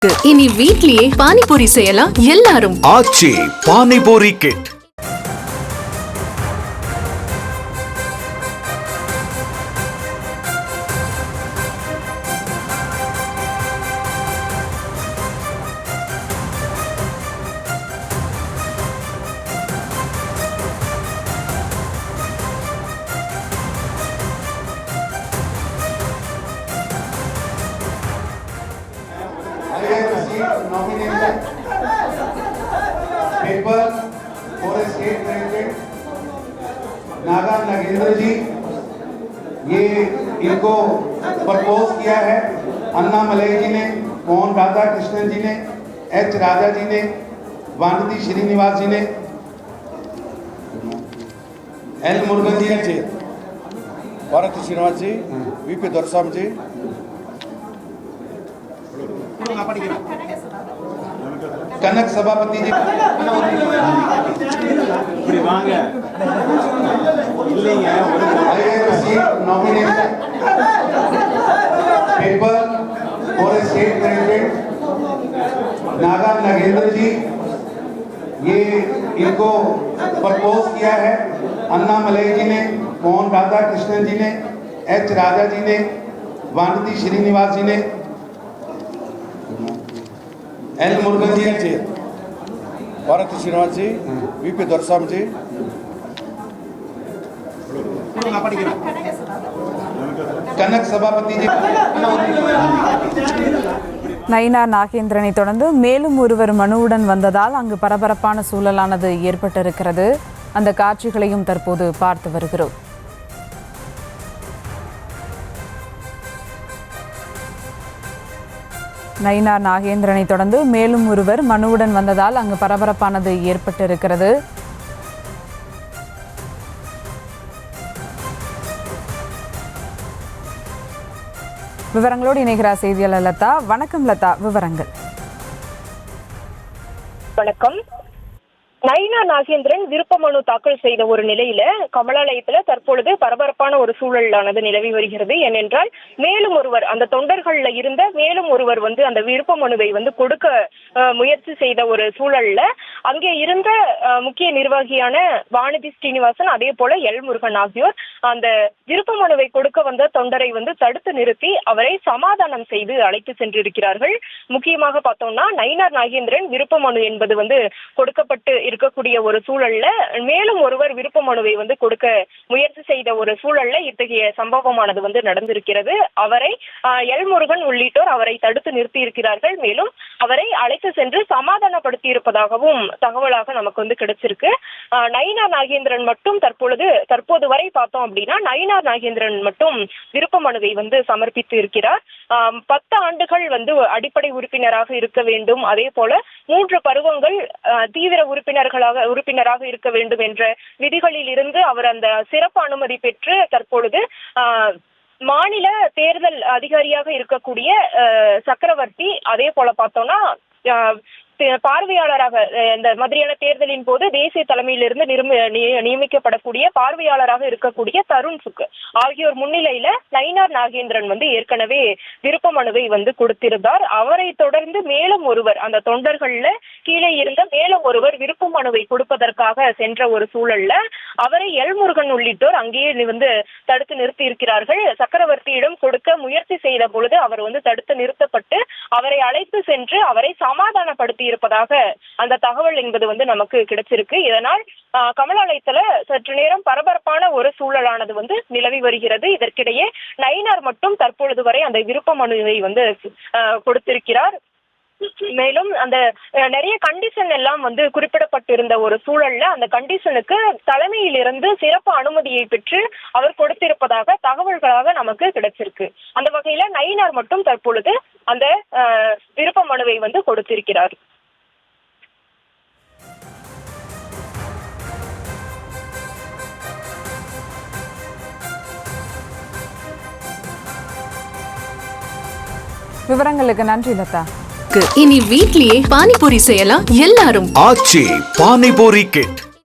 இனி வீட்லயே பானிபூரி செய்யலாம் எல்லாரும். Aachi panipuri kit. Nomination paper for a state president Naga Nagendra ji, ये इनको प्रपोज किया है अन्ना मलई जी ने, मोहन राधा कृष्णन जी ने, एच राजा जी ने, वानती श्रीनिवास जी ने, एल मुरुगन जी ने, वानती श्रीनिवास जी, VP दोरस्वामी ji, Kanak Sabhapathi ji, nomination paper for a state president Naga Nagendra ji, ये इनको प्रपोज किया है अन्ना मलई जी ने, मोहन राधा कृष्णन जी ने, एच राजा जी ने, वानती श्रीनिवास जी ने, एल मुरुगन जी ने, वानती श्रीनिवास जी, वीपी दोरस्वामी जी, कनक सभापति जी. நயினார் நாகேந்திரனை தொடர்ந்து மேலும் ஒருவர் மனுவுடன் வந்ததால் அங்கு பரபரப்பான சூழலானது ஏற்பட்டிருக்கிறது. அந்த காட்சிகளையும் தற்போது பார்த்து வருகிறோம். நயினார் நாகேந்திரனை தொடர்ந்து மேலும் ஒருவர் மனுவுடன் வந்ததால் அங்கு பரபரப்பானது ஏற்பட்டிருக்கிறது. விவரங்களோடு இணைகிறார் செய்தியாளர் லதா. வணக்கம் லதா, விவரங்கள். வணக்கம். நயினார் நாகேந்திரன் விருப்ப மனு தாக்கல் செய்த ஒரு நிலையில கமலாலயத்துல தற்பொழுது பரபரப்பான ஒரு சூழலானது நிலவி வருகிறது. ஏனென்றால் மேலும் ஒருவர், அந்த தொண்டர்கள்ல இருந்த மேலும் ஒருவர் அந்த விருப்ப மனுவை கொடுக்க முயற்சி செய்த ஒரு சூழல்ல அங்கே இருந்த முக்கிய நிர்வாகியான வானதி ஸ்ரீனிவாசன், அதே போல எல் முருகன் ஆகியோர் அந்த விருப்ப மனுவை கொடுக்க வந்த தொண்டரை தடுத்து நிறுத்தி அவரை சமாதானம் செய்து அழைத்து சென்றிருக்கிறார்கள். முக்கியமாக பார்த்தோம்னா நயினார் நாகேந்திரன் விருப்ப மனு என்பது கொடுக்கப்பட்டு இருக்கக்கூடிய ஒரு சூழல்ல மேலும் ஒருவர் விருப்ப மனுவை கொடுக்க முயற்சி செய்த ஒரு சூழல்ல இத்தகைய சம்பவமானது நடந்திருக்கிறது. அவரை எல் முருகன் உள்ளிட்டோர் அவரை தடுத்து நிறுத்தி இருக்கிறார்கள். மேலும் அவரை அழைத்து சென்று சமாதானப்படுத்தி இருப்பதாகவும் தகவலாக நமக்கு கிடைச்சிருக்கு. நயினார் நாகேந்திரன் மட்டும் தற்போது வரை பார்த்தோம் அப்படின்னா நயினார் நாகேந்திரன் மட்டும் விருப்ப மனுவை சமர்ப்பித்து இருக்கிறார். 10 ஆண்டுகள் அடிப்படை உறுப்பினராக இருக்க வேண்டும், அதே போல 3 பருவங்கள் தீவிர உறுப்பினராக இருக்க வேண்டும் என்ற விதிகளில் இருந்து அவர் அந்த சிறப்பு அனுமதி பெற்று தற்பொழுது மாநில தேர்தல் அதிகாரியாக இருக்கக்கூடிய சக்கரவர்த்தி, அதே போல பார்த்தோம்னா பார்வையாளராக இந்த மாதிரியான தேர்தலின் போது தேசிய தலைமையிலிருந்து நியமிக்கப்படக்கூடிய பார்வையாளராக இருக்கக்கூடிய தருண் சுக் ஆகியோர் முன்னிலையில நயினார் நாகேந்திரன் ஏற்கனவே விருப்ப மனுவை கொடுத்திருந்தார். அவரை தொடர்ந்து மேலும் ஒருவர், அந்த தொண்டர்கள்ல கீழே இருந்த மேலும் ஒருவர் விருப்ப மனுவை கொடுப்பதற்காக சென்ற ஒரு சூழல்ல அவரை எல் முருகன் உள்ளிட்டோர் அங்கேயே தடுத்து நிறுத்தி இருக்கிறார்கள். சக்கரவர்த்தியிடம் கொடுக்க முயற்சி செய்த பொழுது அவர் தடுத்து நிறுத்தப்பட்டு அவரை அழைத்து சென்று அவரை சமாதானப்படுத்தி இருப்பதாக அந்த தகவல் என்பது நமக்கு கிடைச்சிருக்கு. இதனால் கமலாலயத்துல சற்று நேரம் பரபரப்பான ஒரு சூழலானது நிலவி வருகிறது. இதற்கிடையே நயினார் மட்டும் தற்பொழுது வரை அந்த விருப்ப மனுவை கொடுத்திருக்கிறார். மேலும் அந்த நிறைய கண்டிஷன் எல்லாம் குறிப்பிடப்பட்டிருந்த ஒரு சூழல்ல அந்த கண்டிஷனுக்கு தலைமையிலிருந்து சிறப்பு அனுமதியை பெற்று அவர் கொடுத்திருப்பதாக தகவல்களாக நமக்கு கிடைச்சிருக்கு. அந்த வகையில நயினார் மட்டும் தற்பொழுது அந்த விருப்ப மனுவை கொடுத்திருக்கிறார். விவரங்களுக்கு நன்றி லதா. இனி வீட்லயே பானிபூரி செய்யலாம் எல்லாரும். ஆச்சி பானிபூரி கிட்.